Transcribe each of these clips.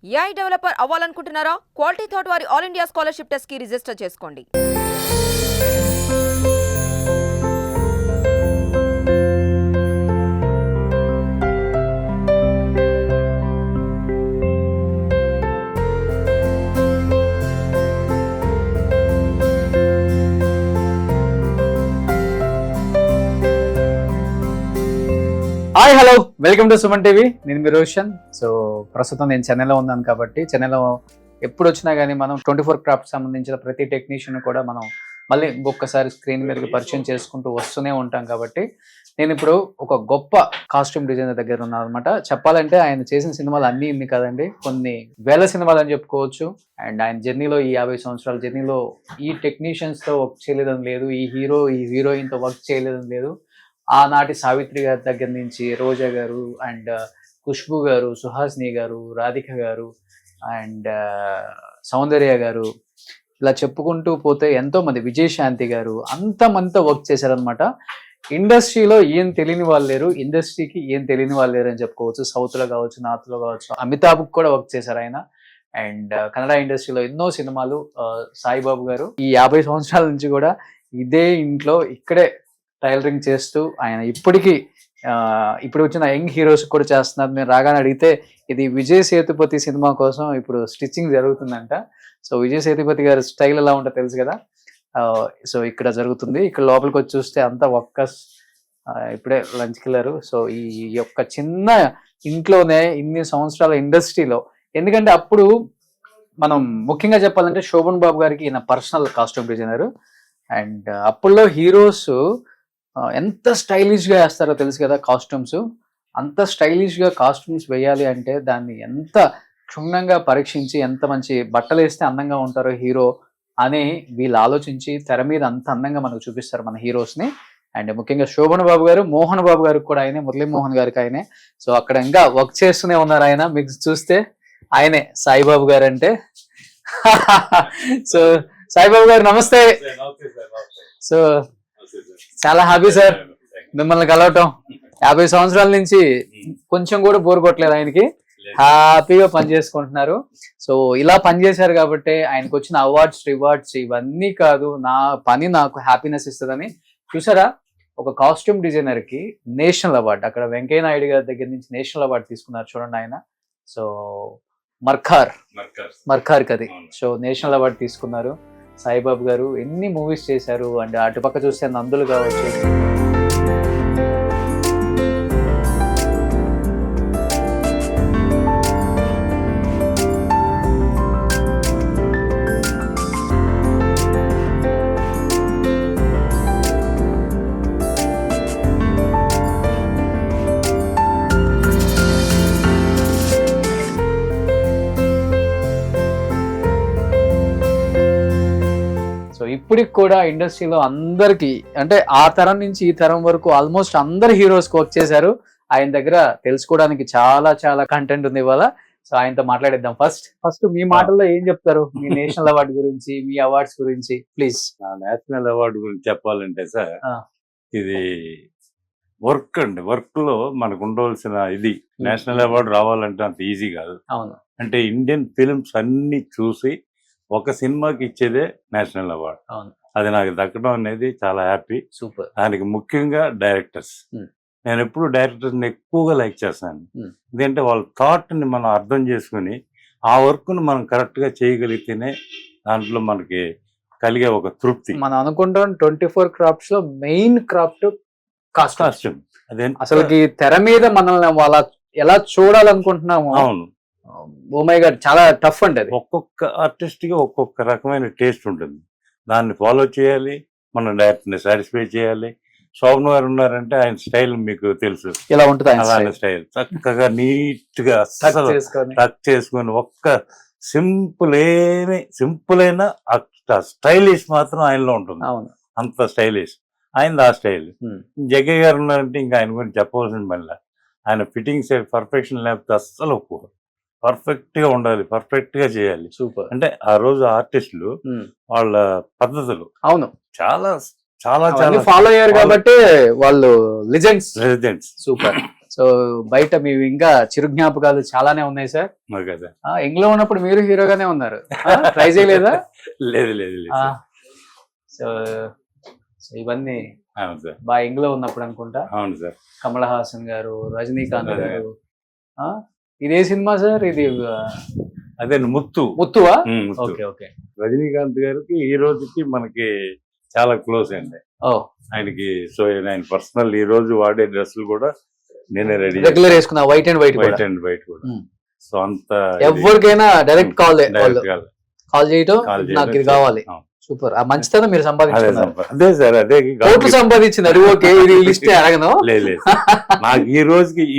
AI developer అవ్వాలనుకుంటున్నారా? Quality thought వారి all India scholarship test కి రిజిస్టర్ చేసుకోండి. Hi hello welcome to Suman TV. నేను మీ రోషన్. సో ప్రస్తుతం నేను చెన్నైలో ఉన్నాను కాబట్టి చెన్నైలో ఎప్పుడు వచ్చినా కానీ మనం 24 క్రాఫ్ట్ సంబంధించిన ప్రతి టెక్నీషియన్ కూడా మనం మళ్ళీ ఇంకొకసారి స్క్రీన్ మీదకి పరిచయం చేసుకుంటూ వస్తూనే ఉంటాం కాబట్టి నేను ఇప్పుడు ఒక గొప్ప కాస్ట్యూమ్ డిజైనర్ దగ్గర ఉన్నాను అనమాట. చెప్పాలంటే ఆయన చేసిన సినిమాలు అన్నీ ఇన్ని కదండి, కొన్ని వేల సినిమాలు అని చెప్పుకోవచ్చు. అండ్ ఆయన జర్నీలో ఈ 50 సంవత్సరాల జర్నీలో ఈ టెక్నీషియన్స్తో వర్క్ చేయలేదని లేదు, ఈ హీరోయిన్తో వర్క్ చేయలేదని లేదు. ఆనాటి సావిత్రి గారి దగ్గర నుంచి రోజా గారు అండ్ ఖుష్బు గారు, సుహాసిని గారు, రాధిక గారు అండ్ సౌందర్య గారు, ఇలా చెప్పుకుంటూ పోతే ఎంతో మంది, విజయశాంతి గారు, అంతమందితో వర్క్ చేశారనమాట. ఇండస్ట్రీలో ఏం తెలియని వాళ్ళు లేరు, ఇండస్ట్రీకి ఏం తెలియని వాళ్ళు లేరు అని చెప్పుకోవచ్చు. సౌత్లో కావచ్చు, నార్త్లో కావచ్చు. అమితాబ్కి కూడా వర్క్ చేశారు ఆయన. అండ్ కన్నడ ఇండస్ట్రీలో ఎన్నో సినిమాలు. సాయిబాబు గారు ఈ 50 సంవత్సరాల నుంచి కూడా ఇదే ఇంట్లో ఇక్కడే టైలరింగ్ చేస్తూ ఆయన ఇప్పటికీ ఇప్పుడు వచ్చిన యంగ్ హీరోస్ కూడా చేస్తున్నారు. నేను రాగానే అడిగితే ఇది విజయ్ సేతుపతి సినిమా కోసం ఇప్పుడు స్టిచ్చింగ్ జరుగుతుందంట. సో విజయ్ సేతుపతి గారి స్టైల్ ఎలా ఉంటుందో తెలుసు కదా. సో ఇక్కడ జరుగుతుంది. ఇక్కడ లోపలికి వచ్చి చూస్తే అంతా వర్కర్స్ ఇప్పుడే లంచ్కి వెళ్ళారు. సో ఈ యొక్క చిన్న ఇంట్లోనే ఇన్ని సంవత్సరాల ఇండస్ట్రీలో, ఎందుకంటే అప్పుడు మనం ముఖ్యంగా చెప్పాలంటే శోభన్ బాబు గారికి ఈయన పర్సనల్ కాస్ట్యూమ్ డిజైనర్. అండ్ అప్పుల్లో హీరోస్ ఎంత స్టైలిష్గా వేస్తారో తెలుసు కదా కాస్ట్యూమ్స్. అంత స్టైలిష్గా కాస్ట్యూమ్స్ వేయాలి అంటే దాన్ని ఎంత క్షుణ్ణంగా పరీక్షించి ఎంత మంచి బట్టలు వేస్తే అందంగా ఉంటారో హీరో అని వీళ్ళు ఆలోచించి తెర మీద అంత అందంగా మనకు చూపిస్తారు మన హీరోస్ని. అండ్ ముఖ్యంగా శోభన్ బాబు గారు, మోహన్ బాబు గారికి కూడా ఆయనే, మురళీమోహన్ గారికి ఆయనే. సో అక్కడ ఇంకా వర్క్ చేస్తూనే ఉన్నారు ఆయన. మీకు చూస్తే ఆయనే సాయిబాబు గారు అంటే. సో సాయిబాబు గారు నమస్తే. సో చాలా హ్యాపీ సార్ మిమ్మల్ని కలవటం. 50 సంవత్సరాల నుంచి కొంచెం కూడా బోర్ కొట్టలేదు ఆయనకి, హ్యాపీగా పనిచేసుకుంటున్నారు. సో ఇలా పనిచేశారు కాబట్టి ఆయనకు వచ్చిన అవార్డ్స్, రివార్డ్స్ ఇవన్నీ కాదు, నా పని నాకు హ్యాపీనెస్ ఇస్తుందని. చూసారా, ఒక కాస్ట్యూమ్ డిజైనర్ కి నేషనల్ అవార్డు, అక్కడ వెంకయ్య నాయుడు గారి దగ్గర నుంచి నేషనల్ అవార్డు తీసుకున్నారు చూడండి ఆయన. సో మర్కార్ కది. సో నేషనల్ అవార్డు తీసుకున్నారు సాయిబాబు గారు. ఎన్ని మూవీస్ చేశారు. అండ్ అటుపక్క చూస్తే నందులు కావచ్చు. ఇప్పటికి కూడా ఇండస్ట్రీలో అందరికి, అంటే ఆ తరం నుంచి ఈ తరం వరకు ఆల్మోస్ట్ అందరు హీరోస్ వర్క్ చేశారు. ఆయన దగ్గర తెలుసుకోవడానికి చాలా చాలా కంటెంట్ ఉంది ఇవాళ. సో ఆయనతో మాట్లాడేద్దాం. ఫస్ట్ మీ మాటల్లో ఏం చెప్తారు మీ నేషనల్ అవార్డు గురించి, మీ అవార్డ్స్ గురించి ప్లీజ్. నేషనల్ అవార్డు గురించి చెప్పాలంటే సార్, ఇది వర్క్ అండి. వర్క్ లో మనకు ఉండవలసిన ఇది నేషనల్ అవార్డు రావాలంటే అంత ఈజీ కాదు. అవును. అంటే ఇండియన్ ఫిల్మ్స్ అన్ని చూసి ఒక సినిమాకి ఇచ్చేదే నేషనల్ అవార్డు. అది నాకు దక్కడం అనేది చాలా హ్యాపీ. సూపర్. దానికి ముఖ్యంగా డైరెక్టర్స్. నేను ఎప్పుడు డైరెక్టర్స్ ని ఎక్కువగా లైక్ చేస్తాను. ఎందుకంటే వాళ్ళ థాట్ ని మనం అర్థం చేసుకుని ఆ వర్క్ ను మనం కరెక్ట్ గా చేయగలిగితేనే దాంట్లో మనకి కలిగే ఒక తృప్తి. మనం అనుకుంటాం 24 క్రాఫ్ట్స్ లో మెయిన్ క్రాఫ్ట్ కాస్ట్యూమ్. అదే అసలు తెర మీద మనల్ని వాళ్ళ ఎలా చూడాలనుకుంటున్నాము. అవును. ఓ మై గాడ్, చాలా టఫ్ అంటే. ఒక్కొక్క ఆర్టిస్ట్ కి ఒక్కొక్క రకమైన టేస్ట్ ఉంటుంది. దాన్ని ఫాలో చేయాలి, మన డైరెక్టర్ ని సాటిస్ఫై చేయాలి. శోభన్ గారు ఉన్నారంటే ఆయన స్టైల్ మీకు తెలుసు ఎలా ఉంటుంది. అలాంటి స్టైల్ చక్కగా నీట్ గా టచ్ చేసుకొని ఒక్క సింపుల్ అయిన స్టైలిష్ మాత్రం ఆయనలో ఉంటుంది. అంత స్టైలిష్ ఆయన. ఆ స్టైల్. జగ్గయ్య గారు ఉన్నారంటే ఇంకా ఆయన గురించి చెప్పవలసిన పనిలా. ఆయన ఫిట్టింగ్స్ పర్ఫెక్షన్ లేకపోతే అస్సలు ఒప్పుకోరు. పర్ఫెక్ట్ గా ఉండాలి, పర్ఫెక్ట్ గా చేయాలి. సూపర్. అంటే ఆ రోజు ఆర్టిస్టులు వాళ్ళ పద్ధతులు అవును చాలా చాలా చాలా ఫాలో అయ్యారు కాబట్టి వాళ్ళు లెజెండ్స్. సూపర్. సో బయట మీ ఇంకా చిరు జ్ఞాపకాలు చాలానే ఉన్నాయి సార్. Okay sir. యంగ్ లో ఉన్నప్పుడు మీరు హీరోగానే ఉన్నారు, ట్రై చేయలేదా? లేదు లేదు లేదు. సో ఇవన్నీ అవును సార్. బాగా యంగ్ లో ఉన్నప్పుడు అనుకుంటా. అవును సార్. కమల్ హాసన్ గారు, రజనీకాంత్ గారు. ఇదే సినిమా సార్ ఇది? అదే ముత్తు. ముత్తువా? ముత్తు. Okay okay. రజనీకాంత్ గారికి ఈ రోజుకి మనకి చాలా క్లోజ్ అండి. ఆయనకి సో ఆయన పర్సనల్ ఈ రోజు వాడే డ్రెస్సులు కూడా నేనే రెడీ రెగ్యులర్ వేసుకున్నా, వైట్ అండ్ వైట్ కూడా. సో అంత ఎవరికైనా డైరెక్ట్ కాల్ చేయటం, నాకు ఇది కావాలి. సూపర్. ఆ మంచితనం మీరు సంపాదించుకున్నారు. అదే సార్, అదే కోట్లు సంపాదించింది. అది ఓకే, ఇది లిస్ట్ అడగను. లేదు నాకు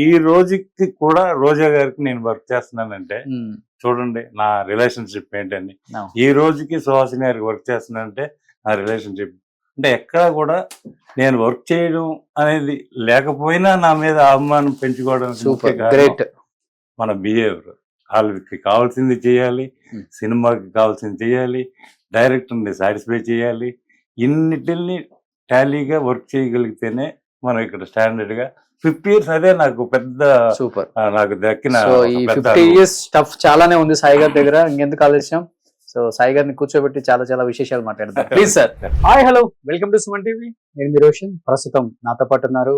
ఈ రోజుకి కూడా రోజా గారికి నేను వర్క్ చేస్తున్నానంటే చూడండి నా రిలేషన్షిప్ ఏంటని. ఈ రోజుకి సుహాసిని గారికి వర్క్ చేస్తున్నానంటే నా రిలేషన్షిప్ అంటే ఎక్కడ కూడా నేను వర్క్ చేయడం అనేది లేకపోయినా నా మీద అభిమానం పెంచుకోవడానికి మన బిహేవియర్. వాళ్ళకి కావాల్సింది చేయాలి, సినిమాకి కావాల్సింది చేయాలి, డైరెక్టర్ని సాటిస్ఫై చేయాలి. ఇన్నిటిని టాలీగా వర్క్ చేయగలిగితేనే మనం ఇక్కడ స్టాండర్డ్ గా 50 years అదే నాకు పెద్ద సూపర్. నాకు దక్కిన ఈ 50 years స్టఫ్ చాలానే ఉంది సాయి గారి దగ్గర. ఇంకెందుకు ఆలస్యం? సో సాయి గారిని కూర్చోబెట్టి చాలా చాలా విశేషాలు మాట్లాడతాం. Please sir. Hi hello, welcome to Suman TV. నేను మీ రోషన్. ప్రస్తుతం నాతో పాటు ఉన్నారు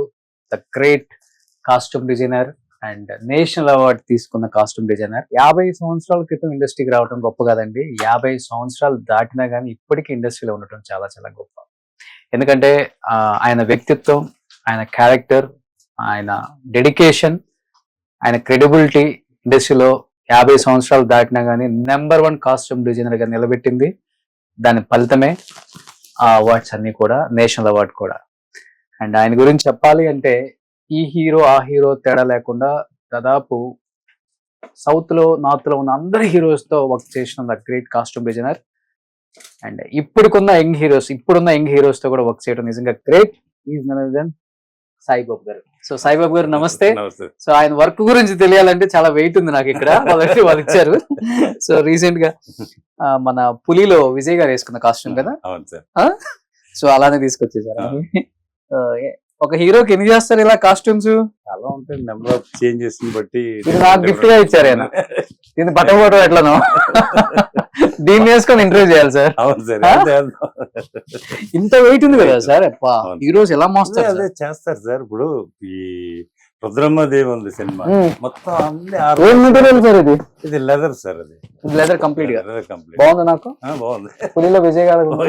the great costume designer and national award తీసుకున్న కాస్ట్యూమ్ డిజైనర్. 50 సంవత్సరాల క్రితం ఇండస్ట్రీకి రావడం గొప్ప కాదండి, 50 సంవత్సరాలు దాటినా కానీ ఇప్పటికీ ఇండస్ట్రీలో ఉండటం చాలా చాలా గొప్ప. ఎందుకంటే ఆయన వ్యక్తిత్వం, ఆయన క్యారెక్టర్, ఆయన డెడికేషన్, ఆయన క్రెడిబిలిటీ ఇండస్ట్రీలో 50 సంవత్సరాలు దాటినా కానీ నెంబర్ 1 కాస్ట్యూమ్ డిజైనర్ గా నిలబెట్టింది. దాని ఫలితమే ఆ అవార్డ్స్ అన్ని కూడా, నేషనల్ అవార్డు కూడా. అండ్ ఆయన గురించి చెప్పాలి అంటే ఈ హీరో ఆ హీరో తేడా లేకుండా దాదాపు సౌత్ లో నార్త్ లో ఉన్న అందరి హీరోస్ తో వర్క్ చేసిన the great costume designer. And ఇప్పుడున్న యంగ్ హీరోస్ తో కూడా వర్క్ చేయడం నిజంగా great. Is none other than Saibabu garu. So Saibaba గారు నమస్తే. సో ఆయన వర్క్ గురించి తెలియాలంటే చాలా వెయిట్ ఉంది నాకు ఇక్కడ. వాళ్ళు ఇచ్చారు. సో రీసెంట్ గా మన పులిలో విజయ్ గారు వేసుకున్న కాస్ట్యూమ్ కదా, సో అలానే తీసుకొచ్చేసారు. ఒక హీరోకి ఎన్ని చేస్తారు ఇలా కాస్ట్యూమ్స్? చాలా ఉంటాయి, నెంబర్ ఆఫ్ చేంజెస్ బట్టి. నాకు గిఫ్ట్ గా ఇచ్చారు ఆయన. ఇది బట్టబోటం ఎట్లనో దీన్ని వేసుకొని ఇంటర్వ్యూ చేయాలి సార్. అవును సార్. ఇంత వెయిట్ ఉంది కదా సార్, ఈ రోజు ఎలా మోస్తారు? అదే చేస్తారు సార్. ఇప్పుడు ఈ రుద్రమ్మదేవి ఉంది సినిమా మొత్తం మెటీరియల్ సార్ ఇది? ఇది లెదర్ సార్. అది లెదర్ కంప్లీట్ గా కంప్లీట్ బాగుంది. నాకు బాగుంది. పులిలో విజయ్ గారు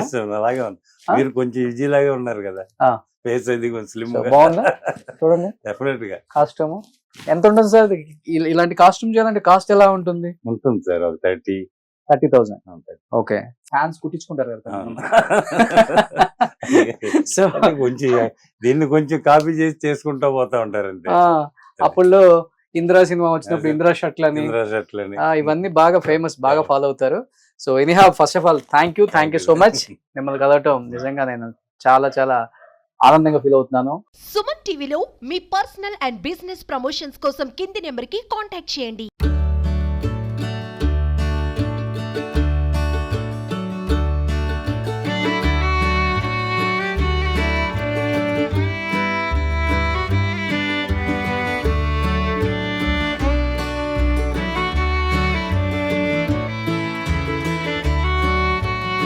అలాగే ఉంది. మీరు కొంచెం ఈజీ లాగే ఉన్నారు కదా, ఫేస్ అది కొంచెం స్లిమ్ బాగుందా? చూడండి డెఫినెట్ గా. కాస్ట్యూమ్ ఎంత ఉంటుంది సార్? ఇలాంటి కాస్ట్యూమ్ చేయాలంటే కాస్ట్ ఎలా ఉంటుంది? ఉంటుంది సార్ 30,000. ఓకే. ఫ్యాన్స్ కుట్టించుకుంటారు కదా. సో కొంచెం దీన్ని కొంచెం కాపీ చేసి చేసుకుంటా పోతా ఉంటారు అంతే. అప్పుడు ఇంద్రా సినిమా వచ్చినప్పుడు ఇంద్రా షర్ట్లని ఇవన్నీ బాగా ఫేమస్, బాగా ఫాలో అవుతారు. So anyhow first of all thank you so much. మిమ్మల్ని కలవటం నిజంగా నేను చాలా చాలా ఆనందంగా ఫీల్ అవుతున్నాను. సుమన్ టీవీలో మీ పర్సనల్ అండ్ బిజినెస్ ప్రమోషన్స్ కోసం కింది నెంబర్ కి కాంటాక్ట్ చేయండి.